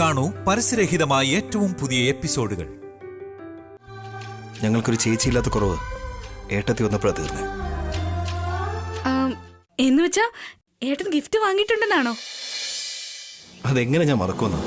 കാണൂ പരസ്യരഹിതമായ ഏറ്റവും പുതിയ എപ്പിസോഡുകൾ. ഞങ്ങൾക്കൊരു ചേച്ചിയില്ലാത്ത കുറവ് ഏട്ടത്തി വന്നപ്പോഴാ തീർന്നേ. എന്ന് വെച്ചാ ഏട്ടൻ ഗിഫ്റ്റ് വാങ്ങിയിട്ടുണ്ടെന്നാണോ? അതെങ്ങനെ ഞാൻ മറക്കുമെന്നോ?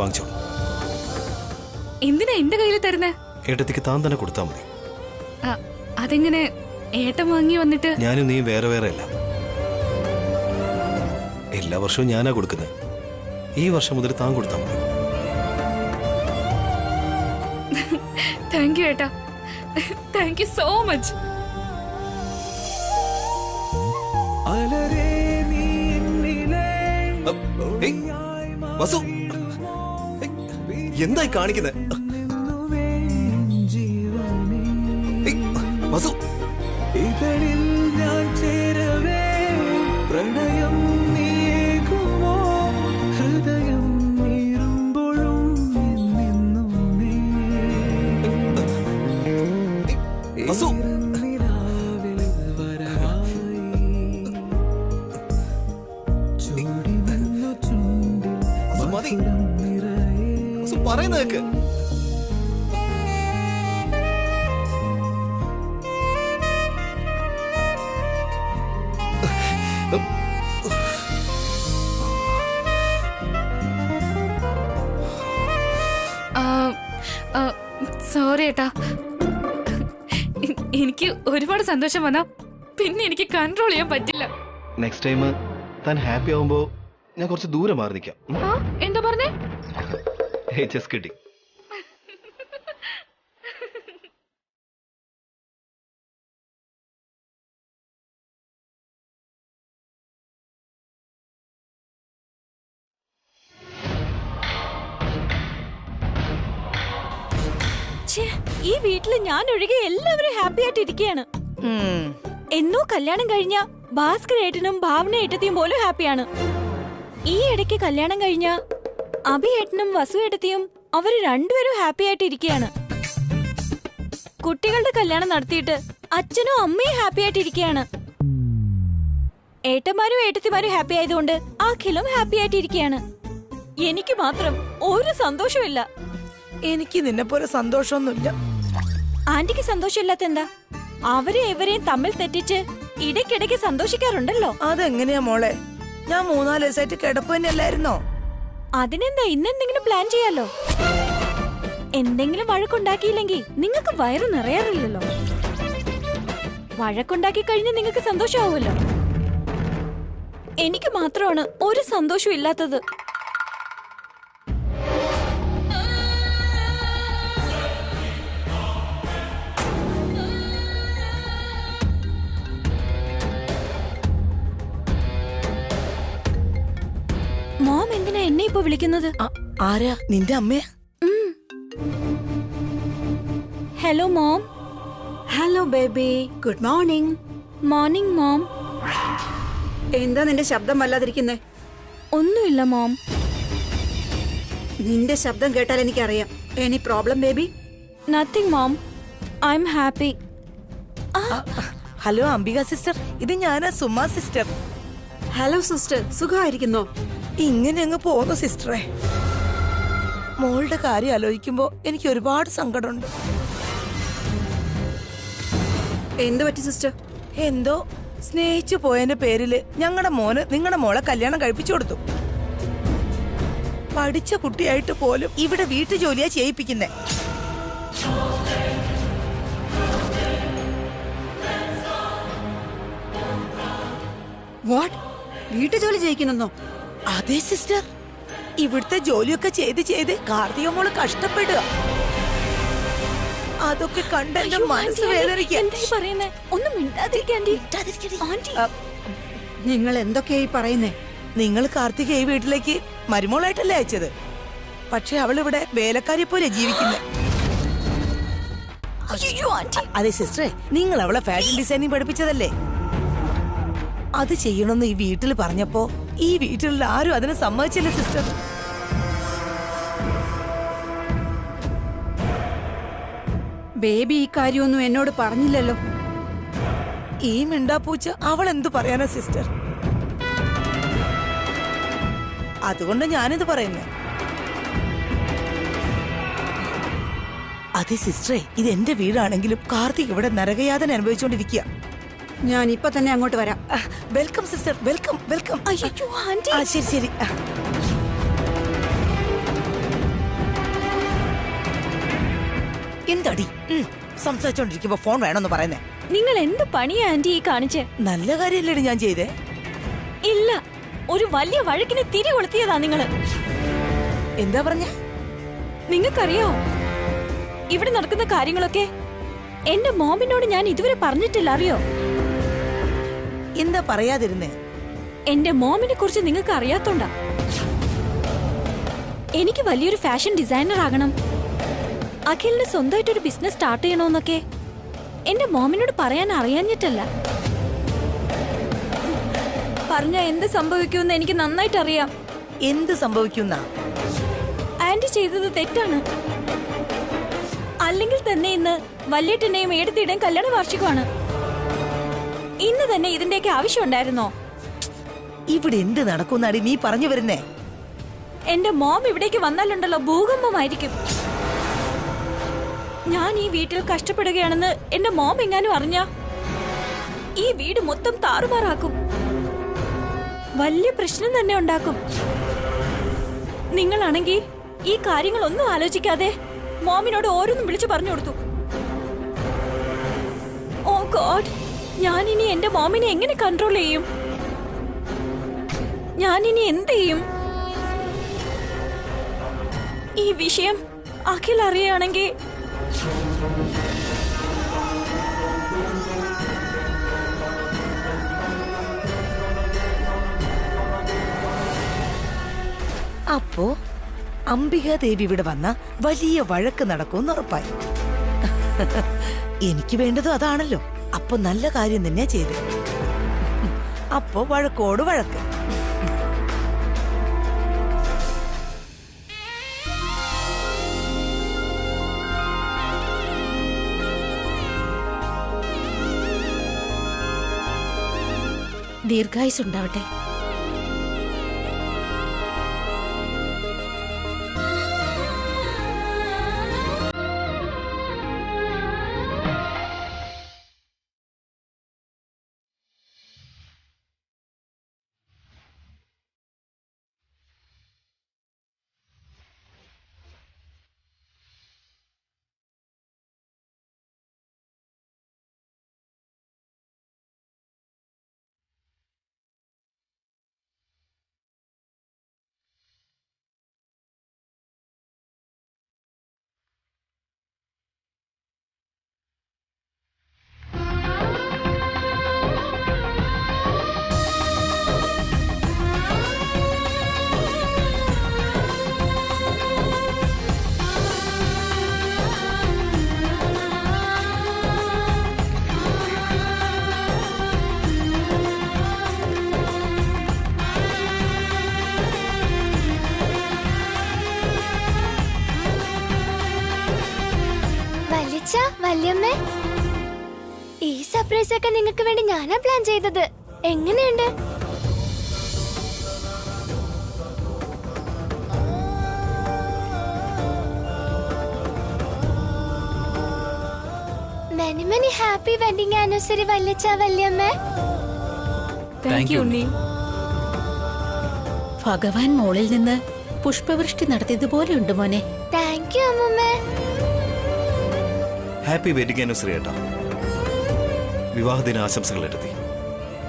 വാങ്ങിച്ചോളൂ. എന്തിനാ എന്റെ കയ്യിൽ തരുന്നേ? ഏട്ടത്തിക്ക് താൻ തന്നെ കൊടുത്താൽ മതി. അതെങ്ങനെ? ഏട്ടൻ വാങ്ങി വന്നിട്ട് ഞാനും നീ വേറെ വേറെ അല്ല. എല്ലാ വർഷവും ഞാനാ കൊടുക്കുന്നത്. ഈ വർഷം മുതൽ താൻ കൊടുത്താൽ മതി. താങ്ക് യു ഏട്ടാ, താങ്ക് യു സോ മച്ച്. എന്തായി കാണിക്കുന്നത്? പ്രണയം നീക്കുമോ ഹൃദയം നീറുമ്പോഴും പറയുന്നതൊക്കെ സോറി ഏട്ടാ, എനിക്ക് ഒരുപാട് സന്തോഷം വന്നാ പിന്നെ എനിക്ക് കൺട്രോൾ ചെയ്യാൻ പറ്റില്ല. നെക്സ്റ്റ് ടൈം താൻ ഹാപ്പി ആവുമ്പോ ഞാൻ കുറച്ച് ദൂരെ മാറി നിൽക്കാം. എന്താ പറഞ്ഞേ? ജസ്റ്റ് കിട്ടി. ഈ വീട്ടില് ഞാൻ ഒഴികെ എല്ലാവരും ഹാപ്പി ആയിട്ട് ഇരിക്കുകയാണ്. എന്നോ കല്യാണം കഴിഞ്ഞ ഭാസ്കർ ഏട്ടനും ഭാവന ഏട്ടത്തിയും പോലും ഹാപ്പിയാണ്. ഈ ഇടയ്ക്ക് കല്യാണം കഴിഞ്ഞ അഭി ഏട്ടനും വസു ഏട്ടത്തിയും അവര് രണ്ടുപേരും ഹാപ്പി ആയിട്ട് ഇരിക്കുകയാണ്. കുട്ടികളുടെ കല്യാണം നടത്തിയിട്ട് അച്ഛനും അമ്മയും ഹാപ്പി ആയിട്ട് ഇരിക്കുകയാണ്. ഏട്ടന്മാരും ഏട്ടത്തിമാരും ഹാപ്പി ആയതുകൊണ്ട് അഖിലും ഹാപ്പി ആയിട്ട് ഇരിക്കുകയാണ്. എനിക്ക് മാത്രം ഒരു സന്തോഷമില്ല. എനിക്ക് നിന്നെ പോലെ സന്തോഷമൊന്നുമില്ല. ആന്റിക്ക് സന്തോഷമില്ലാത്ത എന്താ? അവരെ ഇവരെയും തമ്മിൽ തെറ്റിച്ച് ഇടയ്ക്കിടയ്ക്ക് സന്തോഷിക്കാറുണ്ടല്ലോ. അതെങ്ങനെയാ മോളെ? ഞാൻ 3-4 ദിവസമായിട്ട് കിടപ്പ് തന്നെയല്ലായിരുന്നോ? അതിനെന്താ, ഇന്നെന്തെങ്കിലും പ്ലാൻ ചെയ്യാലോ. എന്തെങ്കിലും വഴക്കുണ്ടാക്കിയില്ലെങ്കിൽ നിങ്ങൾക്ക് വയറ് നിറയാറില്ലല്ലോ. വഴക്കുണ്ടാക്കി കഴിഞ്ഞ് നിങ്ങൾക്ക് സന്തോഷമാവുമല്ലോ. എനിക്ക് മാത്രമാണ് ഒരു സന്തോഷവും ഇല്ലാത്തത്. മോം എന്തിനാ എന്നെ ഇപ്പൊ വിളിക്കുന്നത്? ആരാ? നിന്റെ അമ്മയാ? Hello mom. Hello baby, good morning. Morning mom. എന്താ നിന്റെ ശബ്ദം വല്ലാതിരിക്കുന്നേ? ഒന്നുമില്ല മോം. നിന്റെ ശബ്ദം കേട്ടാൽ എനിക്കറിയാം. Any problem baby? Nothing mom, I am happy. Hello Ambika sister, ഇത് ഞാനാ സുമ സിസ്റ്റർ. ഹലോ സിസ്റ്റർ, സുഖമായിരിക്കുന്നോ? ഇങ്ങനെ അങ്ങ് പോന്നു സിസ്റ്ററെ. മോളുടെ കാര്യം ആലോചിക്കുമ്പോ എനിക്ക് ഒരുപാട് സങ്കടമുണ്ട്. എന്ത് പറ്റി സിസ്റ്റർ? എന്തോ സ്നേഹിച്ചു പോയതിന്റെ പേരില് ഞങ്ങളുടെ മോന് നിങ്ങളുടെ മോളെ കല്യാണം കഴിപ്പിച്ചു കൊടുത്തു. പഠിച്ച കുട്ടിയായിട്ട് പോലും ഇവിടെ വീട്ടു ജോലിയാ ചെയ്യിപ്പിക്കുന്നേ. വാട്ട്? വീട്ടുജോലി ചെയ്യിക്കുന്നോ? അതെ സിസ്റ്റർ, ഇവിടുത്തെ ജോലിയൊക്കെ ചെയ്ത് ചെയ്ത് കാർത്തിക മോള് കഷ്ടപ്പെടുക. അതൊക്കെ കണ്ടെന്റെ അയ്യോ, മനസ്സ് ആന്റി, വേദനിക്കാൻ. എന്തായി പറയുന്നേ? ഒന്നും മിണ്ടാതിരിക്ക്, ആന്റി. ആന്റി. നിങ്ങൾ എന്തൊക്കെയായി പറയുന്നേ? നിങ്ങൾ കാർത്തിക ഈ വീട്ടിലേക്ക് മരുമോളായിട്ടല്ലേ അയച്ചത്? പക്ഷെ അവളിവിടെ വേലക്കാരിയെ പോലെ ജീവിക്കുന്നത്. അയ്യോ, ആന്റി. അതെ സിസ്റ്ററെ, നിങ്ങൾ അവളെ ഫാഷൻ ഡിസൈനിങ് പഠിപ്പിച്ചതല്ലേ? അത് ചെയ്യണമെന്ന് ഈ വീട്ടിൽ പറഞ്ഞപ്പോ ഈ വീട്ടിലുള്ള ആരും അതിനെ സമ്മതിച്ചില്ല സിസ്റ്റർ. ബേബി ഈ കാര്യമൊന്നും എന്നോട് പറഞ്ഞില്ലല്ലോ. ഈ മിണ്ടാപ്പൂച്ച അവൾ എന്തു പറയാനാ സിസ്റ്റർ? അതുകൊണ്ട് ഞാനിത് പറയുന്നു. അതെ സിസ്റ്ററെ, ഇത് എന്റെ വീടാണെങ്കിലും കാർത്തിക് ഇവിടെ നരകയാതന അനുഭവിച്ചുകൊണ്ടിരിക്കുക. ഞാൻ ഇപ്പൊ തന്നെ അങ്ങോട്ട് വരാം. Welcome sister, welcome welcome. അയ്യോ, ആന്റി. ശരി ശരി. എന്തടി സംസാരിച്ചോണ്ടിരിക്കുമ്പോ ഫോൺ വേണമെന്ന് പറയുന്നേ? നിങ്ങൾ എന്ത് പണിയാ ആന്റി ഈ കാണിച്ചേ? നല്ല കാര്യല്ലേ ഞാൻ ചെയ്തേ? ഇല്ല, ഒരു വലിയ വഴക്കിന് തിരി കൊളുത്തിയതാ നിങ്ങള്. എന്താ പറഞ്ഞ? നിങ്ങൾക്കറിയോ ഇവിടെ നടക്കുന്ന കാര്യങ്ങളൊക്കെ എന്റെ മോമിനോട് ഞാൻ ഇതുവരെ പറഞ്ഞിട്ടില്ല, അറിയോ? എന്താ പറയാതിരുന്നേ? എന്റെ മോമിനെ കുറിച്ച് നിങ്ങൾക്ക് അറിയാത്തോണ്ടാ. എനിക്ക് വലിയൊരു ഫാഷൻ ഡിസൈനർ ആകണം, അഖിലിന് സ്വന്തമായിട്ടൊരു ബിസിനസ് സ്റ്റാർട്ട് ചെയ്യണമെന്നൊക്കെ എന്റെ മോമിനോട് പറയാൻ അറിയാഞ്ഞിട്ടല്ല. പറഞ്ഞ എന്ത് സംഭവിക്കുമെന്ന് എനിക്ക് നന്നായിട്ട് അറിയാം. എന്ത് സംഭവിക്കുന്ന? ആന്റി ചെയ്തത് തെറ്റാണ്. അല്ലെങ്കിൽ തന്നെ ഇന്ന് വല്യേട്ടന്റെയും ഏടത്തിയുടെയും കല്യാണ വാർഷികമാണ്. ഇന്ന് തന്നെ ഇതിന്റെയൊക്കെ ആവശ്യം ഉണ്ടായിരുന്നോ? ഇവിടെ എന്ത് നടക്കുന്നാടി നീ പറഞ്ഞു വരുന്നേ? എന്റെ മോം ഇവിടേക്ക് വന്നാലുണ്ടല്ലോ ഭൂകമ്പമായിരിക്കും. ഞാൻ ഈ വീട്ടിൽ കഷ്ടപ്പെടുകയാണെന്ന് എന്റെ മോം എങ്ങാനും അറിഞ്ഞ ഈ വീട് മൊത്തം താറുമാറാക്കും, വലിയ പ്രശ്നം തന്നെ ഉണ്ടാക്കും. നിങ്ങളാണെങ്കിൽ ഈ കാര്യങ്ങളൊന്നും ആലോചിക്കാതെ മോമിനോട് ഓരോന്നും വിളിച്ചു പറഞ്ഞു കൊടുത്തു. ഓ ഗോഡ്, ഞാനിനി എന്റെ മോമിനെ എങ്ങനെ കൺട്രോൾ ചെയ്യും? ഞാനിനി എന്ത് ചെയ്യും? ഈ വിഷയം അഖിൽ അറിയുകയാണെങ്കിൽ അപ്പോ അംബികാദേവി ഇവിടെ വന്ന വലിയ വഴക്ക് നടക്കുമെന്ന് ഉറപ്പായി. എനിക്ക് വേണ്ടതും അതാണല്ലോ. അപ്പൊ നല്ല കാര്യം തന്നെ ചെയ്ത്. അപ്പോ വഴക്കോട് വഴക്ക്. ദീർഘായുസ്സുണ്ടാവട്ടെ. വല്യമ്മേ, ഈ സർപ്രൈസ് ഒക്കെ നിങ്ങൾക്ക് വേണ്ടി ഞാനാ പ്ലാൻ ചെയ്തത്. എങ്ങനെയുണ്ട്? Many many happy wedding anniversary വല്യച്ഛ, വല്യമ്മേ. Thank you Unni. ഭഗവാൻ മോളിൽ നിന്ന് പുഷ്പവൃഷ്ടി നടത്തിയതുപോലെയുണ്ട് മോനെ. താങ്ക് യു അമ്മമ്മേ. ഹാപ്പി വെഡിങ് ആനിവേഴ്സറി ഏട്ടാ. വിവാഹദിന ആശംസകൾ എടുത്തി.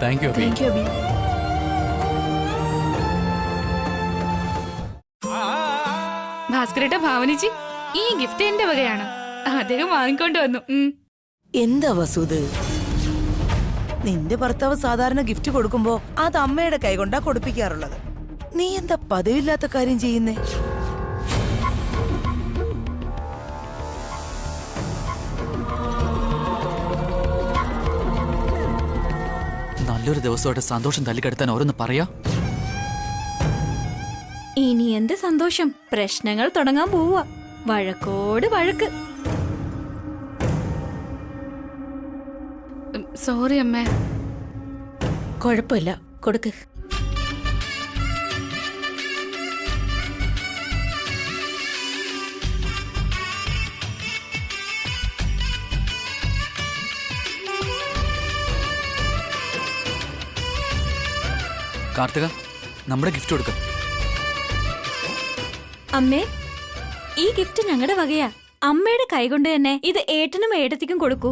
Thank you. Thank you Abi. ഭാസ്കരേട്ട, ഭാവനിജി, ഈ ഗിഫ്റ്റ് എന്റെ വകയാണ്. അദ്ദേഹം വാങ്ങിക്കൊണ്ട് വന്നു. എന്താ വസുത്, നിന്റെ ഭർത്താവ് സാധാരണ ഗിഫ്റ്റ് കൊടുക്കുമ്പോ അത് അമ്മയുടെ കൈകൊണ്ടാ കൊടുപ്പിക്കാറുള്ളത്. നീ എന്താ പതിവില്ലാത്ത കാര്യം ചെയ്യുന്നേ? നല്ലൊരു ദിവസമായിട്ട് സന്തോഷം തല്ലിക്കെടുത്താൻ ഓരോന്ന് പറയാ. ഇനി എന്ത് സന്തോഷം, പ്രശ്നങ്ങൾ തുടങ്ങാൻ പോവാ. വഴക്കോട് വഴക്ക്. സോറി അമ്മേ. കുഴപ്പമില്ല, കൊടുക്ക്. കാർത്തിക, നമ്മുടെ ഗിഫ്റ്റ് കൊടുക്ക. അമ്മേ, ഈ ഗിഫ്റ്റ് ഞങ്ങളുടെ വകയാ. അമ്മയുടെ കൈകൊണ്ട് തന്നെ ഇത് ഏട്ടനും ഏട്ടത്തിക്കും കൊടുക്കൂ.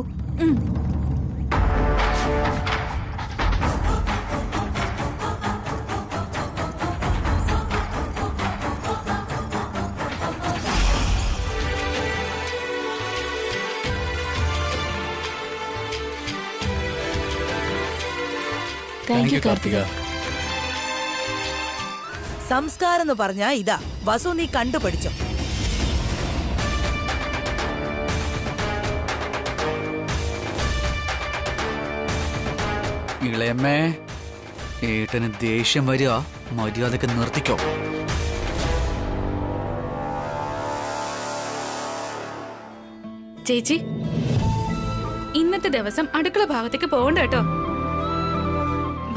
Thank you Karthika. സംസ്കാരം എന്ന് പറഞ്ഞാ ഇതാ. വസു, നീ കണ്ടുപഠിച്ചോ. ഇളയമ്മേ, ഏട്ടന് ദേഷ്യം വരിക, മര്യാദക്ക് നിർത്തിക്കോ. ചേച്ചി, ഇന്നത്തെ ദിവസം അടുക്കള ഭാഗത്തേക്ക് പോകണ്ട കേട്ടോ.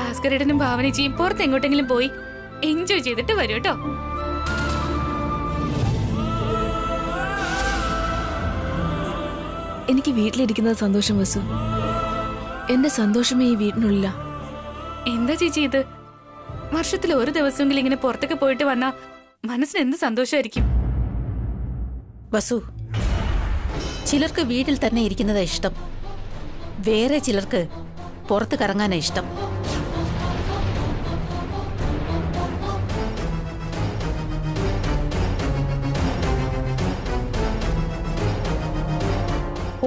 ഭാസ്കരേട്ടനും ഭാവനജിയും പുറത്ത് എങ്ങോട്ടെങ്കിലും പോയി എൻജോയ് ചെയ്തിട്ട് വരൂ കേട്ടോ. എനിക്ക് വീട്ടിലിരിക്കുന്നത് സന്തോഷം വസു. എന്റെ സന്തോഷമേ ഈ വീടിനുള്ളില്ല. എന്താ ചേച്ചി ഇത്? വർഷത്തിൽ ഒരു ദിവസമെങ്കിലും ഇങ്ങനെ പുറത്തൊക്കെ പോയിട്ട് വന്നാ മനസ്സിന് എന്ത് സന്തോഷമായിരിക്കും. വസു, ചിലർക്ക് വീട്ടിൽ തന്നെ ഇരിക്കുന്നതാ ഇഷ്ടം. വേറെ ചിലർക്ക് പുറത്ത് കറങ്ങാനാ ഇഷ്ടം.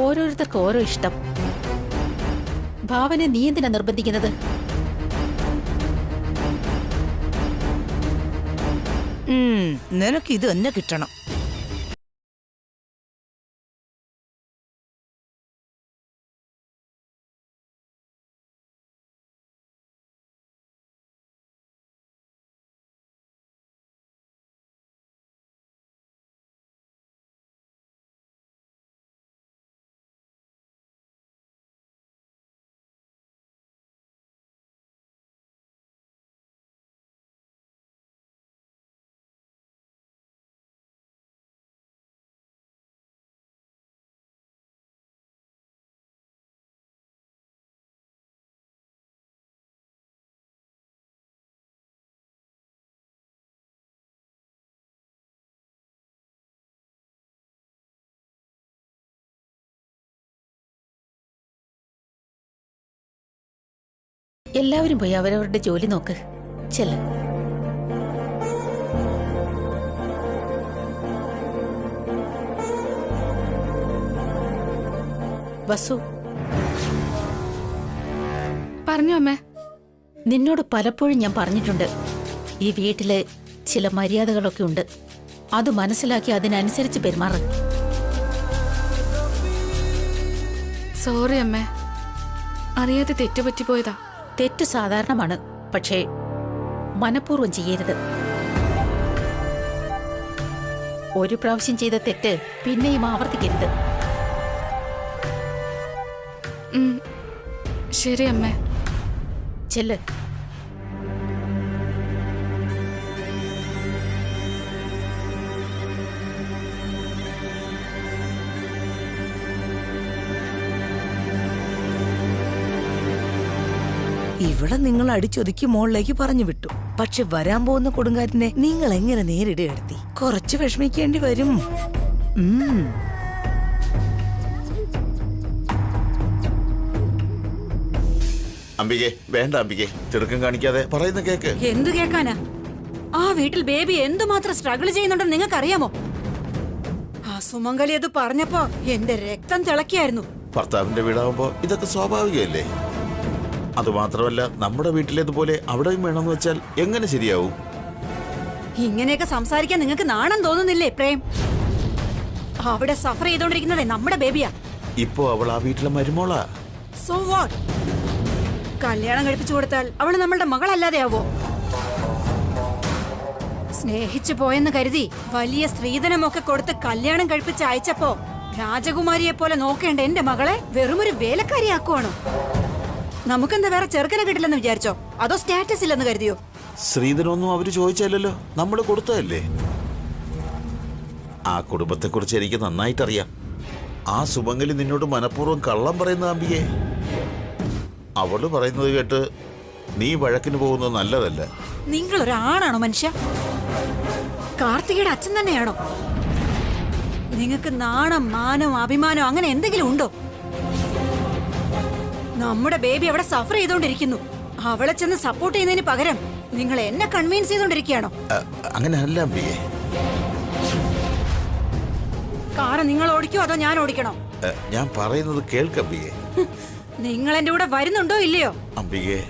ഓരോരുത്തർക്ക് ഓരോ ഇഷ്ടം. ഭാവനെ നീ എന്തിനാ നിർബന്ധിക്കുന്നത്? നിനക്ക് ഇത് തന്നെ കിട്ടണം. എല്ലാവരും പോയി അവരവരുടെ ജോലി നോക്ക്. ചെല്ല്. വസു, പറഞ്ഞു അമ്മേ. നിന്നോട് പലപ്പോഴും ഞാൻ പറഞ്ഞിട്ടുണ്ട്, ഈ വീട്ടില് ചില മര്യാദകളൊക്കെ ഉണ്ട്. അത് മനസ്സിലാക്കി അതിനനുസരിച്ച് പെരുമാറ്. സോറി അമ്മേ, അറിയാതെ തെറ്റുപറ്റിപ്പോയതാ. തെറ്റ് സാധാരണമാണ്, പക്ഷേ മനഃപൂർവ്വം ചെയ്യരുത്. ഒരു പ്രാവശ്യം ചെയ്ത തെറ്റ് പിന്നെയും ആവർത്തിക്കരുത്. ശരി അമ്മേ. ചെല്ല്. ഇവിടെ നിങ്ങൾ അടിച്ചൊതുക്കി മുകളിലേക്ക് പറഞ്ഞു വിട്ടു. പക്ഷെ വരാൻ പോകുന്ന കൊടുങ്കാറ്റിനെ നിങ്ങൾ എങ്ങനെ നേരിടുകയെടുത്തി? കുറച്ച് വിഷമിക്കേണ്ടി വരും. അംബികെ, വേണ്ട അംബികെ, തിടുക്കം കാണിക്കാതെ പറയുന്ന കേക്ക്. എന്തു കേൾക്കാനാ? ആ വീട്ടിൽ ബേബി എന്തുമാത്രം സ്ട്രഗിൾ ചെയ്യുന്നുണ്ടെന്ന് നിങ്ങൾക്ക് അറിയാമോ? ആ സുമംഗലി അത് പറഞ്ഞപ്പോ എന്റെ രക്തം തിളക്കിയായിരുന്നു. ഭർത്താവിന്റെ വീടാവുമ്പോ ഇതൊക്കെ സ്വാഭാവികമല്ലേ? അതുമാത്രമല്ല, നമ്മുടെ വീട്ടിലേതുപോലെ അവിടെയും വേണമെന്ന് വെച്ചാൽ എങ്ങനെ ശരിയാവും? ഇങ്ങനെയൊക്കെ സംസാരിക്കാൻ നിങ്ങൾക്ക് നാണം തോന്നുന്നില്ലേ പ്രേം? അവിടെ സഫർ ചെയ്തോണ്ടിരിക്കുന്നതേ നമ്മുടെ ബേബിയാ. ഇപ്പോ അവൾ ആ വീട്ടിലെ മരുമോളാ. So what? കല്യാണം കഴിപ്പിച്ചു കൊടുത്താൽ അവള് നമ്മളുടെ മകളല്ലാതെയാവോ? സ്നേഹിച്ചു പോയെന്ന് കരുതി വലിയ സ്ത്രീധനമൊക്കെ കൊടുത്ത് കല്യാണം കഴിപ്പിച്ച് അയച്ചപ്പോ രാജകുമാരിയെ പോലെ നോക്കേണ്ട എന്റെ മകളെ വെറുമൊരു വേലക്കാരിയാക്കുവാണോ? നമുക്കെന്താ വേറെ ചെറുക്കനെ കിട്ടില്ലെന്ന് വിചാരിച്ചോ? അതോ സ്റ്റാറ്റസ് ഇല്ലെന്ന് കരുതിയോ? ശ്രീധനൊന്നും അവര് ചോദിച്ചാലല്ലോ, നമ്മള് കൊടുത്തതല്ലേ. ആ കുടുംബത്തെക്കുറിച്ച് എനിക്ക് നന്നായിട്ടറിയാം. ആ സുമംഗലി നിന്നോട് മനഃപൂർവ്വം കള്ളം പറയുന്ന അമ്പിയെ. അവള് പറയുന്നത് കേട്ട് നീ വഴക്കിന് പോകുന്നത് നല്ലതല്ല. നിങ്ങളൊരാണാണോ മനുഷ്യ? കാർത്തികയുടെ അച്ഛൻ തന്നെയാണോ? നിങ്ങൾക്ക് നാണം, മാനം, അഭിമാനം അങ്ങനെ എന്തെങ്കിലും ഉണ്ടോ? നമ്മുടെ ബേബി അവിടെ സഫർ ചെയ്തോണ്ടിരിക്കുന്നു. അവളെ ചെന്ന് സപ്പോർട്ട് ചെയ്യുന്നതിന് പകരം നിങ്ങൾ എന്നെ കൺവിൻസ് ചെയ്തോണ്ടിരിക്കുകയാണോ? അങ്ങനെ അല്ല അമ്പിയെ. കാറ് നിങ്ങൾ ഓടിക്കോ അതോ ഞാൻ ഓടിക്കണോ? ഞാൻ പറയുന്നത് കേൾക്ക് അമ്പിയെ. നിങ്ങൾ എന്റെ കൂടെ വരുന്നുണ്ടോ ഇല്ലയോ? അമ്പിയെ,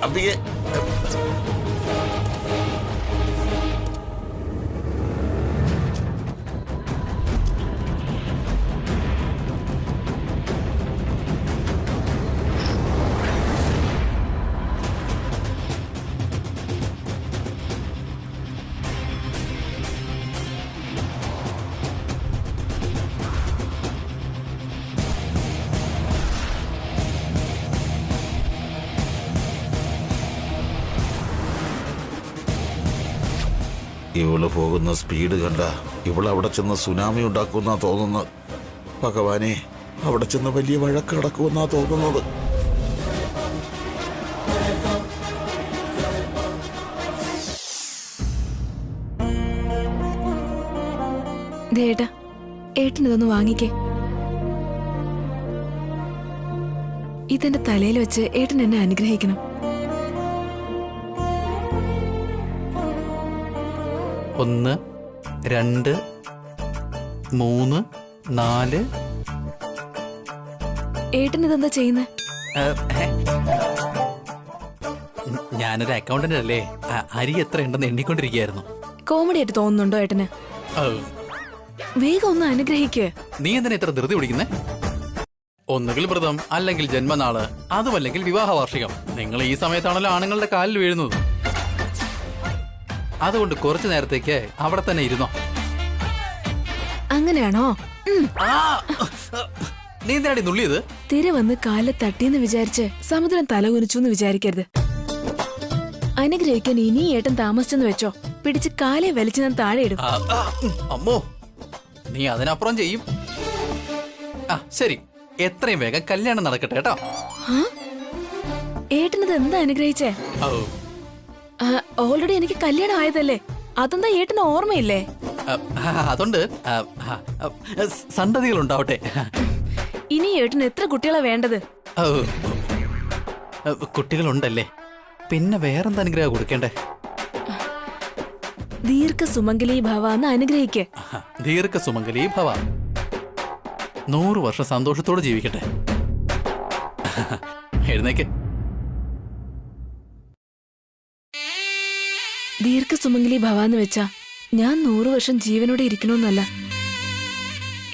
അമ്പിയെ. ഇവള് പോകുന്ന സ്പീഡ് കണ്ട ഇവളവിടെ ചെന്ന് സുനാമി ഉണ്ടാക്കുമെന്നാ തോന്നുന്നത്. ഭഗവാനെ, അവിടെ ചെന്ന് വലിയ വഴക്ക് നടക്കുമെന്നാ തോന്നുന്നത്. ഏട്ടാ, ഏട്ടനിതൊന്ന് വാങ്ങിക്കേ. ഇതെന്റെ തലയിൽ വെച്ച് ഏട്ടൻ എന്നെ അനുഗ്രഹിക്കണം. ഒന്ന്, രണ്ട്, മൂന്ന്, നാല്. ഏട്ടൻ ഇതെന്താ ചെയ്യുന്നേ? ഞാനൊരു അക്കൗണ്ടന്റ് അല്ലേ, അരി എത്ര ഉണ്ടെന്ന് എണ്ണിക്കൊണ്ടിരിക്കുകയായിരുന്നു. കോമഡി ആയിട്ട് തോന്നുന്നുണ്ടോ ഏട്ടന്? വേഗം ഒന്ന് അനുഗ്രഹിക്ക്. നീ എന്തിനാ ഇത്ര ധൃതി പിടിക്കുന്നേ? ഒന്നുകിൽ വ്രതം, അല്ലെങ്കിൽ ജന്മനാള്, അതുമല്ലെങ്കിൽ വിവാഹ വാർഷികം. നിങ്ങൾ ഈ സമയത്താണല്ലോ ആണുങ്ങളുടെ കാലിൽ വീഴുന്നത്. അതുകൊണ്ട് കുറച്ചു നേരത്തേക്ക് അവിടെ തന്നെ ഇരുന്നോ. അങ്ങനെയാണോ? നീ എന്തിനാടി നുള്ളിയത്? തിര വന്ന് കാലിൽ തട്ടിയെന്ന് വിചാരിച്ച് സമുദ്രം തലകുനിച്ചു എന്ന് വിചാരിക്കരുത്. അനുഗ്രഹിക്കാൻ ഇനി ഏട്ടൻ താമസിച്ചെന്ന് വെച്ചോ, പിടിച്ച് കാലെ വലിച്ചു ഞാൻ താഴെ ഇടും. അമ്മോ, നീ അതിനപ്പുറം ചെയ്യും. ശരി, എത്രയും വേഗം കല്യാണം നടക്കട്ടെ കേട്ടോ. ഏട്ടനത് എന്താ അനുഗ്രഹിച്ചേ? ഓൾറെഡി എനിക്ക് കല്യാണം ആയതല്ലേ, അതെന്താ ഏട്ടന് ഓർമ്മയില്ലേ? അതുകൊണ്ട് സന്തതികൾ ഉണ്ടാവട്ടെ. ഇനി ഏട്ടന് എത്ര കുട്ടികളാ വേണ്ടത്? കുട്ടികളുണ്ടല്ലേ, പിന്നെ വേറെന്താ അനുഗ്രഹം കൊടുക്കേണ്ടേ? ദീർഘ സുമംഗലീ ഭവ എന്ന് അനുഗ്രഹിക്കേ. ദീർഘ സുമംഗലീ ഭവ. 100 വർഷം സന്തോഷത്തോടെ ജീവിക്കട്ടെ. എഴുന്നേക്ക്. ദീർഘ സുമംഗലി ഭവ എന്ന് വെച്ചാ ഞാൻ 100 വർഷം ജീവനോടെ ഇരിക്കണമെന്നല്ല,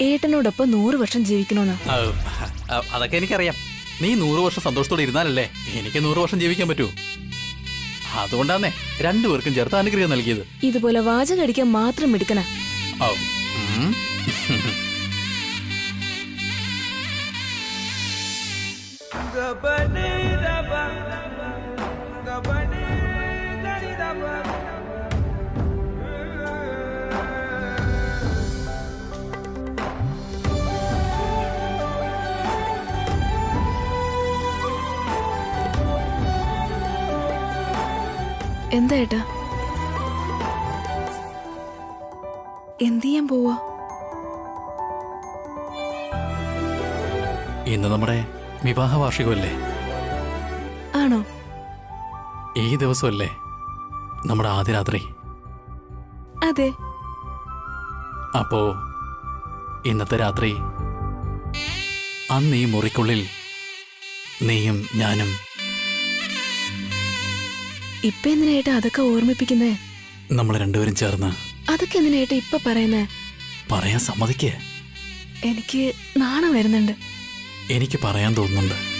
ഏട്ടനോടൊപ്പം 100 വർഷം ജീവിക്കണമെന്നാ. അതൊക്കെ എനിക്കറിയാം. നീ 100 വർഷം സന്തോഷത്തോടെ ഇരുന്നാലല്ലേ എനിക്ക് 100 വർഷം ജീവിക്കാൻ പറ്റൂ. അതുകൊണ്ടാന്നേ രണ്ടുപേർക്കും ചേർത്ത് അനുഗ്രഹം നൽകിയത്. ഇതുപോലെ വാചകം അടിക്കാൻ മാത്രം മിടുക്കണ. എന്താ ഏട്ടാ, എന്ത് ചെയ്യാൻ പോവാ? ഇന്ന് നമ്മുടെ വിവാഹ വാർഷികമല്ലേ? ആണോ? ഈ ദിവസമല്ലേ നമ്മുടെ ആദ്യ രാത്രി? അതെ. അപ്പോ ഇന്നത്തെ രാത്രി അന്ന് ഈ മുറിക്കുള്ളിൽ നീയും ഞാനും. ഇപ്പൊ എന്തിനായിട്ടാ അതൊക്കെ ഓർമ്മിപ്പിക്കുന്നേ? നമ്മൾ രണ്ടുപേരും ചേർന്ന്. അതൊക്കെ എന്തിനായിട്ടാ ഇപ്പൊ പറയുന്നേ? പറയാൻ സമ്മതിക്കേ? എനിക്ക് നാണം വരുന്നുണ്ട്. എനിക്ക് പറയാൻ തോന്നുന്നുണ്ട്.